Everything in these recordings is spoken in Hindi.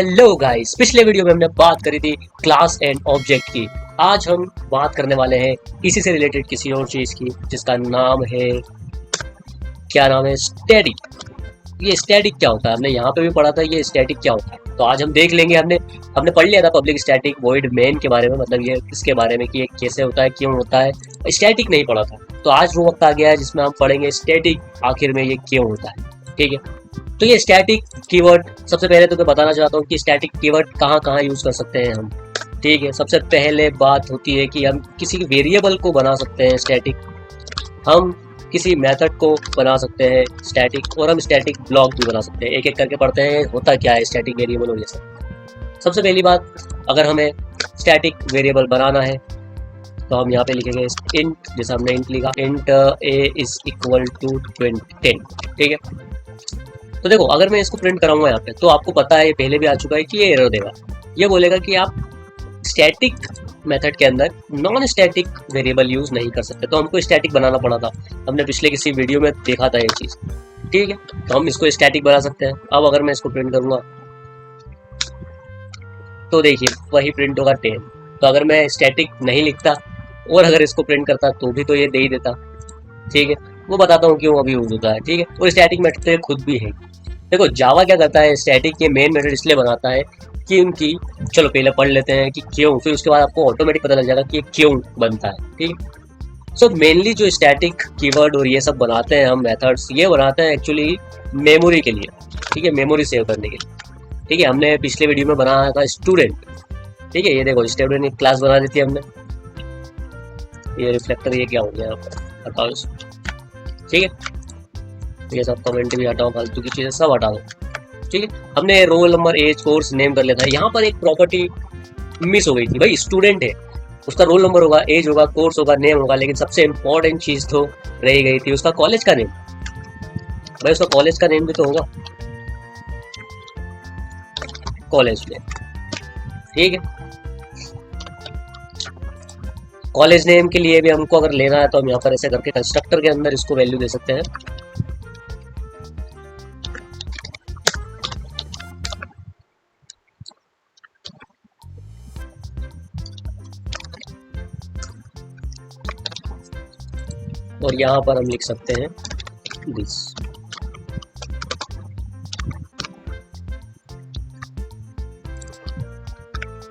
हेलो गाइस, पिछले वीडियो में हमने बात करी थी क्लास एंड ऑब्जेक्ट की। आज हम बात करने वाले हैं इसी से रिलेटेड किसी और चीज की, जिसका नाम है, क्या नाम है, स्टैटिक। ये स्टैटिक क्या होता है, हमने यहाँ पे भी पढ़ा था ये स्टैटिक क्या होता है। तो आज हम देख लेंगे। हमने पढ़ लिया था पब्लिक स्टैटिक वॉइड मेन के बारे में, मतलब ये इसके बारे में कि ये कैसे होता है, क्यों होता है। स्टैटिक नहीं पढ़ा था, तो आज वो वक्त आ गया है जिसमें हम पढ़ेंगे स्टैटिक आखिर में ये क्यों होता है। ठीक है, तो ये स्टैटिक कीवर्ड, सबसे पहले तो मैं बताना चाहता हूँ कि स्टैटिक कीवर्ड कहाँ कहाँ यूज कर सकते हैं हम। ठीक है, सबसे पहले बात होती है कि हम किसी वेरिएबल को बना सकते हैं स्टैटिक, हम किसी मेथड को बना सकते हैं स्टैटिक, और हम स्टैटिक ब्लॉक भी बना सकते हैं। एक एक करके पढ़ते हैं होता क्या है स्टैटिक वेरिएबल और ये सब। सबसे पहली बात, अगर हमें स्टैटिक वेरिएबल बनाना है तो हम यहाँ पे लिखेंगे इंट, जैसे हमने इंट लिखा, int a is equal to 10। ठीक है, तो देखो अगर मैं इसको प्रिंट कराऊंगा यहाँ पे, तो आपको पता है, पहले भी आ चुका है कि ये एरर देगा। ये बोलेगा कि आप स्टैटिक मेथड के अंदर नॉन स्टैटिक वेरिएबल यूज नहीं कर सकते। तो हमको स्टैटिक बनाना पड़ा था, हमने पिछले किसी वीडियो में देखा था ये चीज। ठीक है, तो हम इसको स्टैटिक बना सकते हैं। अब अगर मैं इसको प्रिंट करूंगा तो देखिए वही प्रिंट होगा 10। तो अगर मैं स्टैटिक नहीं लिखता और अगर इसको प्रिंट करता तो भी तो ये दे ही देता। ठीक है, वो बताता हूँ क्यों अभी यूज होता है। ठीक है, और स्टैटिक मेथड तो खुद भी है। देखो जावा क्या करता है, स्टैटिक के मेन मेथड इसलिए बनाता है कि उनकी, चलो पहले पढ़ लेते हैं कि क्यों, फिर उसके बाद आपको ऑटोमेटिक पता लग जाएगा कि ये क्यों बनता है। ठीक है, सो मेनली जो स्टैटिक कीवर्ड और ये सब बनाते हैं हम मेथड्स, ये बनाते हैं एक्चुअली मेमोरी के लिए। ठीक है, मेमोरी सेव करने के लिए। ठीक है, हमने पिछले वीडियो में बनाया था स्टूडेंट। ठीक है, ये देखो स्टूडेंट एक क्लास बना दी थी हमने। ये रिफ्लेक्टर ये क्या हो गया यहाँ पर, हटाओ इसको। ठीक है, ये सब कमेंट भी हटाओ, फालतू की चीजें सब हटा दो। ठीक है, हमने roll number, age, course, name कर लिया था। यहाँ पर एक प्रॉपर्टी मिस हो गई थी। भाई स्टूडेंट है, उसका रोल नंबर होगा, एज होगा, कोर्स होगा, नेम होगा, लेकिन सबसे इंपॉर्टेंट चीज तो रह गई थी उसका कॉलेज का नेम। भाई उसका कॉलेज का नेम भी तो होगा, कॉलेज नेम। ठीक है, कॉलेज नेम के लिए भी हमको अगर लेना है तो हम यहाँ पर ऐसे करके कंस्ट्रक्टर के अंदर इसको वैल्यू दे सकते हैं। और यहाँ पर हम लिख सकते हैं दिस।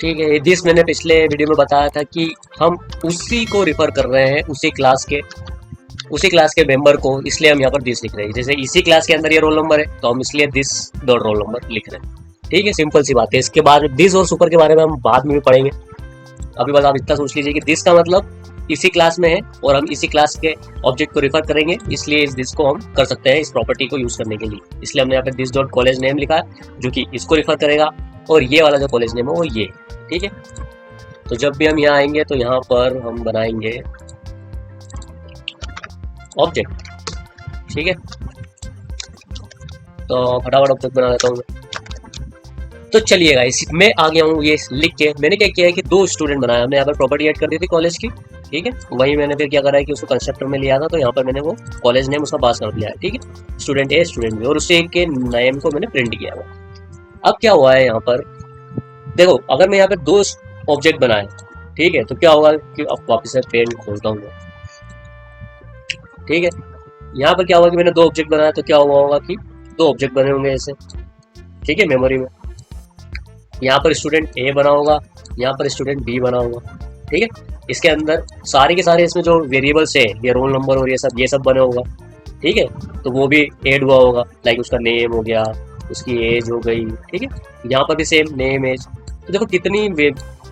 ठीक है, दिस मैंने पिछले वीडियो में बताया था कि हम उसी को रिफर कर रहे हैं, उसी क्लास के मेंबर को, इसलिए हम यहाँ पर दिस लिख रहे हैं। जैसे इसी क्लास के अंदर ये रोल नंबर है तो हम इसलिए दिस डॉट रोल नंबर लिख रहे हैं। ठीक है, सिंपल सी बात है। इसके बाद दिस और सुपर के बारे में हम बाद में भी पढ़ेंगे। अभी बस आप इतना सोच लीजिए कि दिस का मतलब इसी क्लास में है और हम इसी क्लास के ऑब्जेक्ट को रिफर करेंगे, इसलिए इस दिस को हम कर सकते हैं इस प्रॉपर्टी को यूज करने के लिए। इसलिए हमने यहाँ पे दिस डॉट कॉलेज नेम लिखा है जो कि इसको रिफर करेगा, और ये वाला जो कॉलेज नेम है वो ये। ठीक है, तो जब भी हम यहाँ आएंगे तो यहाँ पर हम बनाएंगे ऑब्जेक्ट। ठीक है, तो फटाफट ऑब्जेक्ट बना लेता हूँ मैं। तो चलिए गाइस, मैं आ गया हूँ ये लिख के। मैंने क्या किया है कि दो स्टूडेंट बनाया, हमने यहाँ पर प्रॉपर्टी ऐड कर दी थी कॉलेज की। ठीक है, वही मैंने फिर क्या करा है कि उसको कंस्ट्रक्टर में लिया था, तो यहाँ पर मैंने वो कॉलेज नेम उसका पास कर दिया है। ठीक है, स्टूडेंट ए, स्टूडेंट बी, और उससे एक के नेम को मैंने प्रिंट किया हुआ। अब क्या हुआ है यहाँ पर, देखो अगर मैं यहाँ पे दो ऑब्जेक्ट बनाए, ठीक है, तो क्या होगा कि अब वापस से पेन खोलता हूँ। ठीक है, यहाँ पर क्या होगा कि मैंने दो ऑब्जेक्ट बनाया, तो क्या हुआ होगा कि दो ऑब्जेक्ट बने होंगे ऐसे। ठीक है, मेमोरी में यहाँ पर स्टूडेंट ए बना होगा, यहाँ पर स्टूडेंट बी बना होगा। ठीक है, इसके अंदर सारे के सारे इसमें जो वेरिएबल्स है, ये रोल नंबर और ये सब बने होगा। ठीक है, तो वो भी ऐड हुआ होगा, लाइक उसका नेम हो गया, उसकी एज हो गई। ठीक है, यहाँ पर भी सेम नेम एज। तो देखो कितनी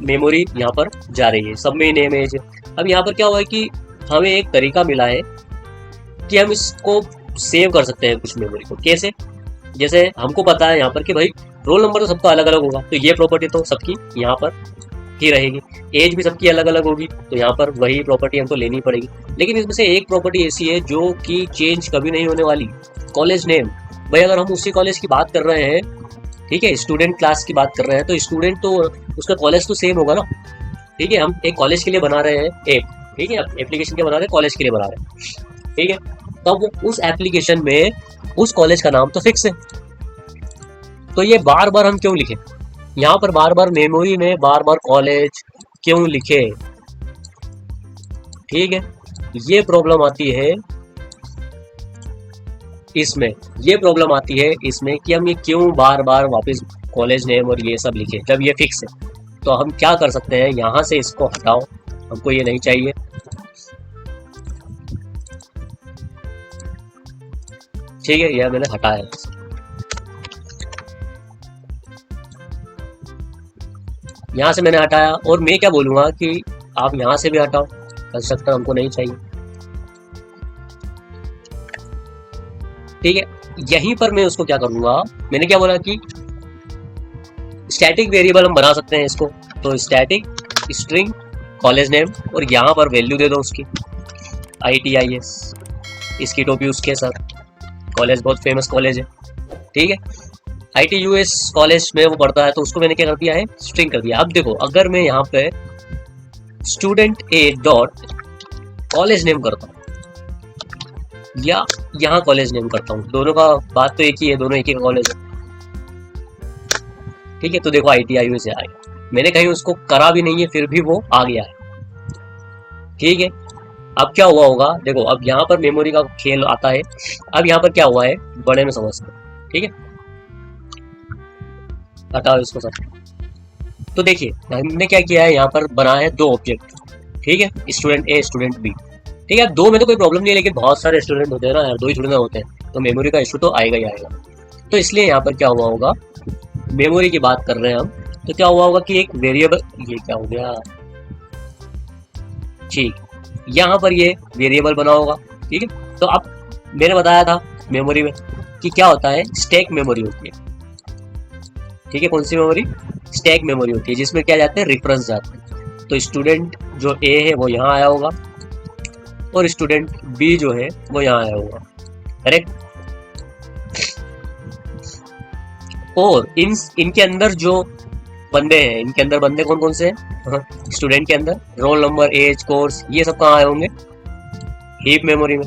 मेमोरी यहाँ पर जा रही है, सब में नेम एज है। अब यहाँ पर क्या हुआ है कि हमें एक तरीका मिला है कि हम इसको सेव कर सकते हैं कुछ मेमोरी को। कैसे? जैसे हमको पता है यहाँ पर कि भाई रोल नंबर तो सबका अलग अलग होगा, तो ये प्रॉपर्टी तो सबकी यहाँ पर ही रहेगी। एज भी सबकी अलग अलग होगी, तो यहाँ पर वही प्रॉपर्टी हमको लेनी पड़ेगी। लेकिन इसमें से एक प्रॉपर्टी ऐसी है जो कि चेंज कभी नहीं होने वाली, कॉलेज नेम। भाई अगर हम उसी कॉलेज की बात कर रहे हैं, ठीक है, स्टूडेंट क्लास की बात कर रहे हैं, तो स्टूडेंट तो उसका कॉलेज तो सेम होगा ना। ठीक है, हम एक कॉलेज के लिए बना रहे हैं ऐप। ठीक है, एप्लीकेशन के बना रहे हैं, कॉलेज के लिए बना रहे हैं। ठीक है, तो वो उस एप्लीकेशन में उस कॉलेज का नाम तो फिक्स है, तो ये बार बार हम क्यों लिखें? यहाँ पर बार बार मेमोरी में बार बार कॉलेज क्यों लिखे, ठीक है। ये प्रॉब्लम आती है इसमें, ये प्रॉब्लम आती है इसमें कि हम ये क्यों बार बार वापस कॉलेज नेम और ये सब लिखे जब ये फिक्स है। तो हम क्या कर सकते हैं, यहाँ से इसको हटाओ, हमको ये नहीं चाहिए। ठीक है, यह मैंने हटाया। यहाँ से मैंने हटाया और मैं क्या बोलूँगा कि आप यहाँ से भी हटाओ, कंस्ट्रक्टर हमको नहीं चाहिए। ठीक है, यहीं पर मैं उसको क्या करूँगा, मैंने क्या बोला कि स्टैटिक वेरिएबल हम बना सकते हैं इसको। तो स्टैटिक स्ट्रिंग कॉलेज नेम और यहाँ पर वैल्यू दे दो उसकी ITIS, इसकी टोपी उसके सर, कॉलेज बहुत फेमस कॉलेज है। ठीक है, ITUS कॉलेज में वो पढ़ता है, तो उसको मैंने क्या कर दिया है, स्ट्रिंग कर दिया। अब देखो, अगर मैं यहाँ पे स्टूडेंट ए डॉट कॉलेज नेम करता हूँ या यहाँ कॉलेज नेम करता हूँ, दोनों का बात तो एक ही है, दोनों एक ही कॉलेज है। ठीक है, तो देखो ITIUS से आएगा, मैंने कहीं उसको करा भी नहीं है फिर भी वो आ गया है। ठीक है, अब क्या हुआ होगा, देखो अब यहाँ पर मेमोरी का खेल आता है। अब यहाँ पर क्या हुआ है, बड़े में समझते हैं। ठीक है, हटाओ इसको सब। तो देखिए हमने क्या किया है, यहाँ पर बनाया है दो ऑब्जेक्ट। ठीक है, स्टूडेंट ए स्टूडेंट बी। ठीक है, दो में तो कोई प्रॉब्लम नहीं है, लेकिन बहुत सारे स्टूडेंट होते हैं ना यार, दो ही थोड़ी ना होते हैं, तो मेमोरी का इशू तो आएगा ही आएगा। तो इसलिए यहाँ पर क्या हुआ होगा, मेमोरी की बात कर रहे हैं हम, तो क्या हुआ होगा कि एक वेरिएबल, ये क्या हो गया, ठीक, यहाँ पर ये वेरिएबल बना होगा। ठीक है, तो अब मैंने बताया था मेमोरी में कि क्या होता है, स्टैक मेमोरी होती है। ठीक है, कौन सी मेमोरी, स्टैक मेमोरी होती है, जिसमें क्या जाते हैं, रेफरेंस जाते हैं। तो स्टूडेंट जो ए है वो यहाँ आया होगा और स्टूडेंट बी जो है वो यहाँ आया होगा, करेक्ट। और इनके अंदर जो बंदे हैं, इनके अंदर बंदे कौन कौन से हैं, स्टूडेंट के अंदर रोल नंबर, एज, कोर्स, ये सब कहाँ आए होंगे, हीप मेमोरी में।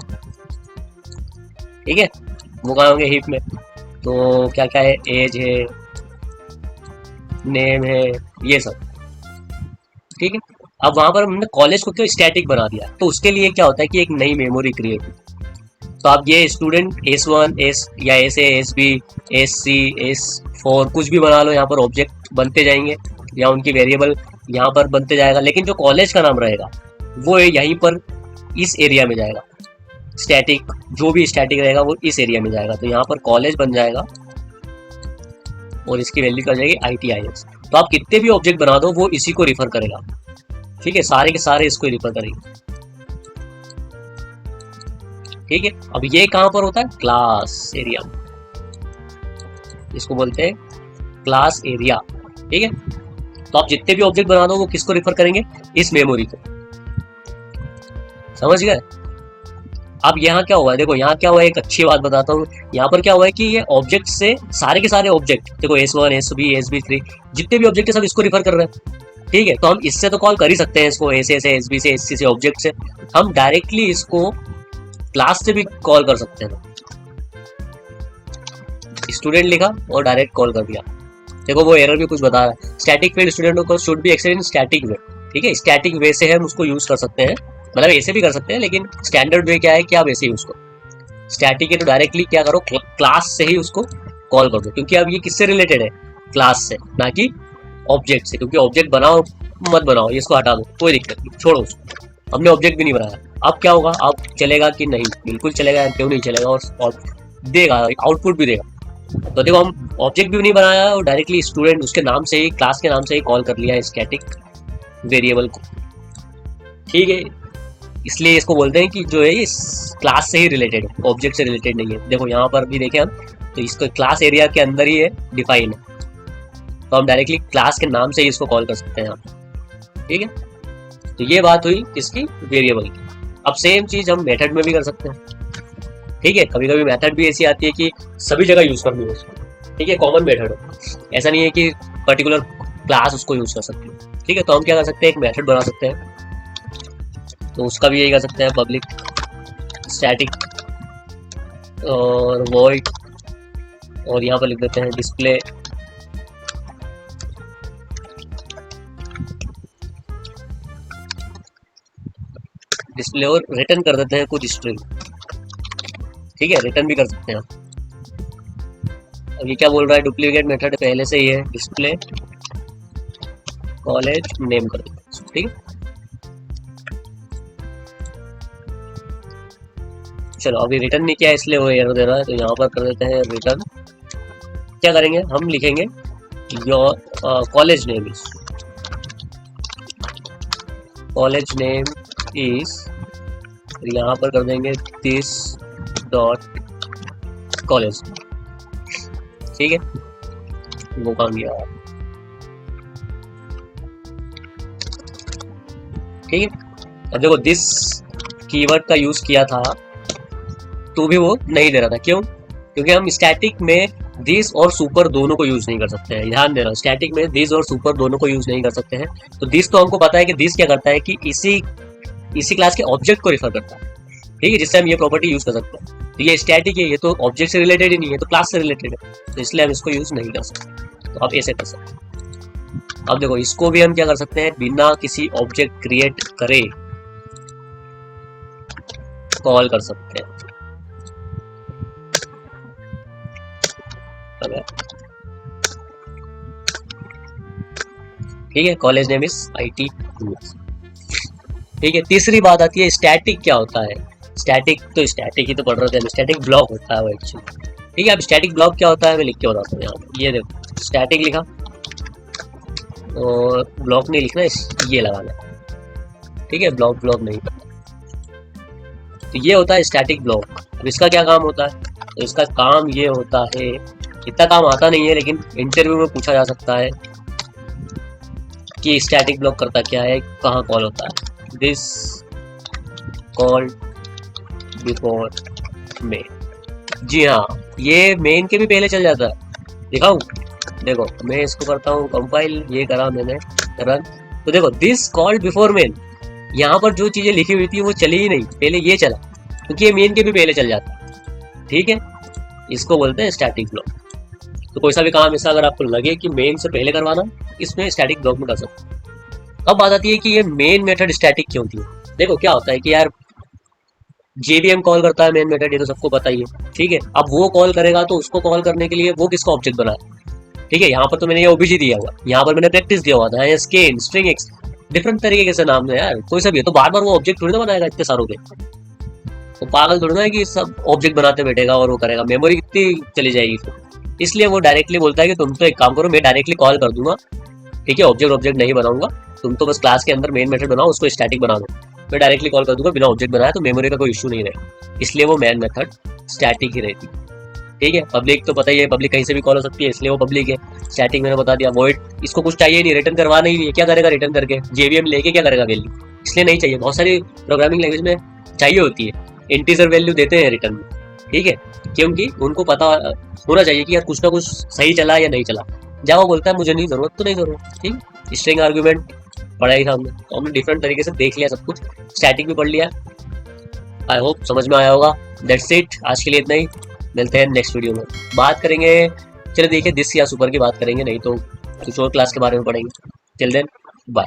ठीक है, वो कहाँ होंगे, हीप में। तो क्या क्या है, एज है, नेम है, ये सब। ठीक है, अब वहां पर हमने कॉलेज को क्यों स्टैटिक बना दिया, तो उसके लिए क्या होता है कि एक नई मेमोरी क्रिएट हुई। तो आप ये स्टूडेंट S1 S या SA SB SC S4 कुछ भी बना लो, यहाँ पर ऑब्जेक्ट बनते जाएंगे या उनकी वेरिएबल यहाँ पर बनते जाएगा, लेकिन जो कॉलेज का नाम रहेगा वो यहीं पर इस एरिया में जाएगा। स्टैटिक, जो भी स्टैटिक रहेगा वो इस एरिया में जाएगा, तो यहाँ पर कॉलेज बन जाएगा और इसकी वैल्यू क्या हो जाएगी, ITIS। तो आप कितने भी ऑब्जेक्ट बना दो वो इसी को रिफर करेगा। ठीक है, सारे के सारे इसको रिफर करेंगे। ठीक है, अब ये कहां पर होता है, क्लास एरिया, इसको बोलते हैं क्लास एरिया। ठीक है, तो आप जितने भी ऑब्जेक्ट बना दो वो किसको रिफर करेंगे, इस मेमोरी को। समझ गए। अब यहाँ क्या हुआ है, देखो यहाँ क्या हुआ है, एक अच्छी बात बताता हूँ। यहाँ पर क्या हुआ है कि ये ऑब्जेक्ट से सारे के सारे ऑब्जेक्ट, देखो S1 SB SB3 जितने भी ऑब्जेक्ट है सब इसको रिफर कर रहे हैं। ठीक है, तो हम इससे तो कॉल कर ही सकते हैं इसको, SA से SB से SC से ऑब्जेक्ट से। हम डायरेक्टली इसको क्लास से भी कॉल कर सकते हैं। स्टूडेंट लिखा और डायरेक्ट कॉल कर दिया। देखो वो एरर भी कुछ बता रहा है, स्टैटिक फील्ड स्टूडेंट को should be access in static way. ठीक है, स्टैटिक वे से हम उसको यूज कर सकते हैं, मतलब ऐसे भी कर सकते हैं, लेकिन स्टैंडर्ड वे क्या है कि आप ऐसे ही उसको स्टैटिक है तो डायरेक्टली क्या करो, क्लास से ही उसको कॉल कर दो, क्योंकि अब ये किससे रिलेटेड है, क्लास से, ना कि ऑब्जेक्ट से। क्योंकि ऑब्जेक्ट बनाओ मत बनाओ, इसको हटा दो, कोई दिक्कत नहीं, छोड़ो उसको, हमने ऑब्जेक्ट भी नहीं बनाया। अब क्या होगा, अब चलेगा कि नहीं, बिल्कुल चलेगा, क्यों नहीं चलेगा, और देगा, आउटपुट भी देगा। तो देखो हम ऑब्जेक्ट भी नहीं बनाया और डायरेक्टली स्टूडेंट उसके नाम से ही, क्लास के नाम से ही कॉल कर लिया है स्टैटिक वेरिएबल को। ठीक है, इसलिए इसको बोलते हैं कि जो है ये क्लास से ही रिलेटेड है, ऑब्जेक्ट से रिलेटेड नहीं है। देखो यहाँ पर भी देखें हम, तो इसको क्लास एरिया के अंदर ही है, डिफाइन है, तो हम डायरेक्टली क्लास के नाम से ही इसको कॉल कर सकते हैं। ठीक है, तो ये बात हुई इसकी वेरिएबल की। अब सेम चीज हम मेथड में भी कर सकते हैं। ठीक है, कभी कभी मेथड भी ऐसी आती है कि सभी जगह यूज करनी है उसको। ठीक है, कॉमन मेथड हो, ऐसा नहीं है कि पर्टिकुलर क्लास उसको यूज कर सकती है। ठीक है, तो हम क्या कर सकते हैं, एक मेथड बना सकते हैं, तो उसका भी यही कर सकते हैं, पब्लिक स्टैटिक और वॉइड, और यहाँ पर लिख देते हैं डिस्प्ले डिस्प्ले और रिटर्न कर देते हैं कुछ स्ट्रिंग। ठीक है, रिटर्न भी कर सकते हैं। अब ये क्या बोल रहा है, डुप्लीकेट मेथड पहले से ही है, डिस्प्ले कॉलेज नेम कर देते हैं। ठीक है, चलो अभी रिटर्न नहीं किया इसलिए वो एरर दे रहा है, तो यहाँ पर कर देते हैं रिटर्न। क्या करेंगे, हम लिखेंगे your college name is, college name is, यहाँ पर कर देंगे दिस डॉट कॉलेज। ठीक है, वो काम किया। ठीक है, अब देखो दिस कीवर्ड का यूज किया था तो भी वो नहीं दे रहा था, क्यों? क्योंकि हम स्टैटिक में दिस और सुपर दोनों को यूज नहीं कर सकते हैं। ध्यान देना, स्टैटिक में दिस और सुपर दोनों को यूज नहीं कर सकते हैं। तो दिस तो हमको पता है कि दिस क्या करता है कि इसी क्लास के ऑब्जेक्ट को रिफर करता है। ठीक है, जिससे हम ये प्रॉपर्टी यूज कर सकते हैं। तो ये स्टैटिक है, ये तो ऑब्जेक्ट से रिलेटेड ही नहीं है, तो क्लास से रिलेटेड है, तो इसलिए हम इसको यूज नहीं कर सकते। तो आप ऐसे कर सकते हैं। अब देखो इसको भी हम क्या कर सकते हैं, बिना किसी ऑब्जेक्ट क्रिएट करे कॉल कर सकते हैं। ठीक है, कॉलेज नेम इज IT। ठीक है, तीसरी बात आती है स्टैटिक क्या होता है। स्टैटिक तो स्टैटिक ही तो पढ़ रहे थे, स्टैटिक ब्लॉक होता है वो एक्चुअली। ठीक है, अब स्टैटिक ब्लॉक क्या होता है मैं लिख के बताता हूँ। यहाँ ये देखो स्टैटिक लिखा और ब्लॉक नहीं लिखना, ये लगाना। ठीक है, ब्लॉक नहीं करना। तो ये होता है स्टैटिक ब्लॉक। अब इसका क्या काम होता है, तो इसका काम ये होता है, इतना काम आता नहीं है लेकिन इंटरव्यू में पूछा जा सकता है कि स्टैटिक ब्लॉक करता क्या है, कहाँ कॉल होता है। This call before main. जी हाँ, ये मेन के भी पहले चल जाता है। दिखाऊं, देखो मैं इसको करता हूँ कंपाइल, ये करा मैंने रन, तो देखो दिस कॉल्ड बिफोर मेन, यहाँ पर जो चीजें लिखी हुई थी वो चली ही नहीं, पहले ये चला, क्योंकि ये मेन के भी पहले चल जाता है। ठीक है, इसको बोलते हैं स्टैटिक ब्लॉक। तो कोई सा भी काम ऐसा अगर आपको लगे कि मेन से पहले करवाना, इसमें स्टैटिक ब्लॉक में कर सकते हैं। अब बात आती है कि ये मेन मेथड स्टैटिक क्यों थी। देखो क्या होता है कि यार JVM कॉल करता है मेन मेथड, ये तो सबको पता ही है। ठीक है, अब वो कॉल करेगा तो उसको कॉल करने के लिए वो किसका ऑब्जेक्ट बनाया। ठीक है, यहाँ पर तो मैंने ये OBJ दिया हुआ, यहाँ पर मैंने प्रैक्टिस दिया हुआ था, स्केन, स्ट्रिंग एक्स, डिफरेंट तरीके से नाम है यार, कोई सा भी है। तो बार बार वो ऑब्जेक्ट थोड़ी ना बनाएगा इतने सारों के, तो पागल थोड़ी ना है कि सब ऑब्जेक्ट बनाते बैठेगा और वो करेगा, मेमोरी कितनी चली जाएगी फिर। इसलिए वो डायरेक्टली बोलता है कि तुम तो एक काम करो, मैं डायरेक्टली कॉल कर दूंगा। ठीक है, ऑब्जेक्ट नहीं बनाऊंगा, तुम तो बस क्लास के अंदर मेन मेथड बनाओ, उसको स्टैटिक बना दो, मैं डायरेक्टली कॉल कर दूंगा बिना ऑब्जेक्ट बनाया, तो मेमोरी का कोई इशू नहीं रहेगा। इसलिए वो मेन मेथड स्टैटिक ही रहती है। ठीक है, पब्लिक तो पता ही है, पब्लिक कहीं से भी कॉल हो सकती है, इसलिए वो पब्लिक है। स्टैटिक मैंने बता दिया। वॉइड, इसको कुछ चाहिए नहीं, रिटर्न करवाना ही नहीं है, क्या करेगा रिटर्न करके, JVM लेके क्या करेगा वैल्यू, इसलिए नहीं चाहिए। बहुत सारी प्रोग्रामिंग लैंग्वेज में चाहिए होती है, इंटीजर वैल्यू देते हैं रिटर्न में। ठीक है, क्योंकि उनको पता होना चाहिए कि यार कुछ ना कुछ सही चला या नहीं चला। जावा बोलता है मुझे नहीं जरूरत तो नहीं जरूरत। ठीक, स्ट्रिंग आर्गुमेंट पढ़ा ही था हमने, तो हमने डिफरेंट तरीके से देख लिया सब कुछ, स्टैटिक भी पढ़ लिया। आई होप समझ में आया होगा। दैट्स इट, आज के लिए इतना ही, मिलते हैं नेक्स्ट वीडियो में। बात करेंगे, चलो देखिए दिस या सुपर की बात करेंगे, नहीं तो कुछ और क्लास के बारे में पढ़ेंगे। Till then bye.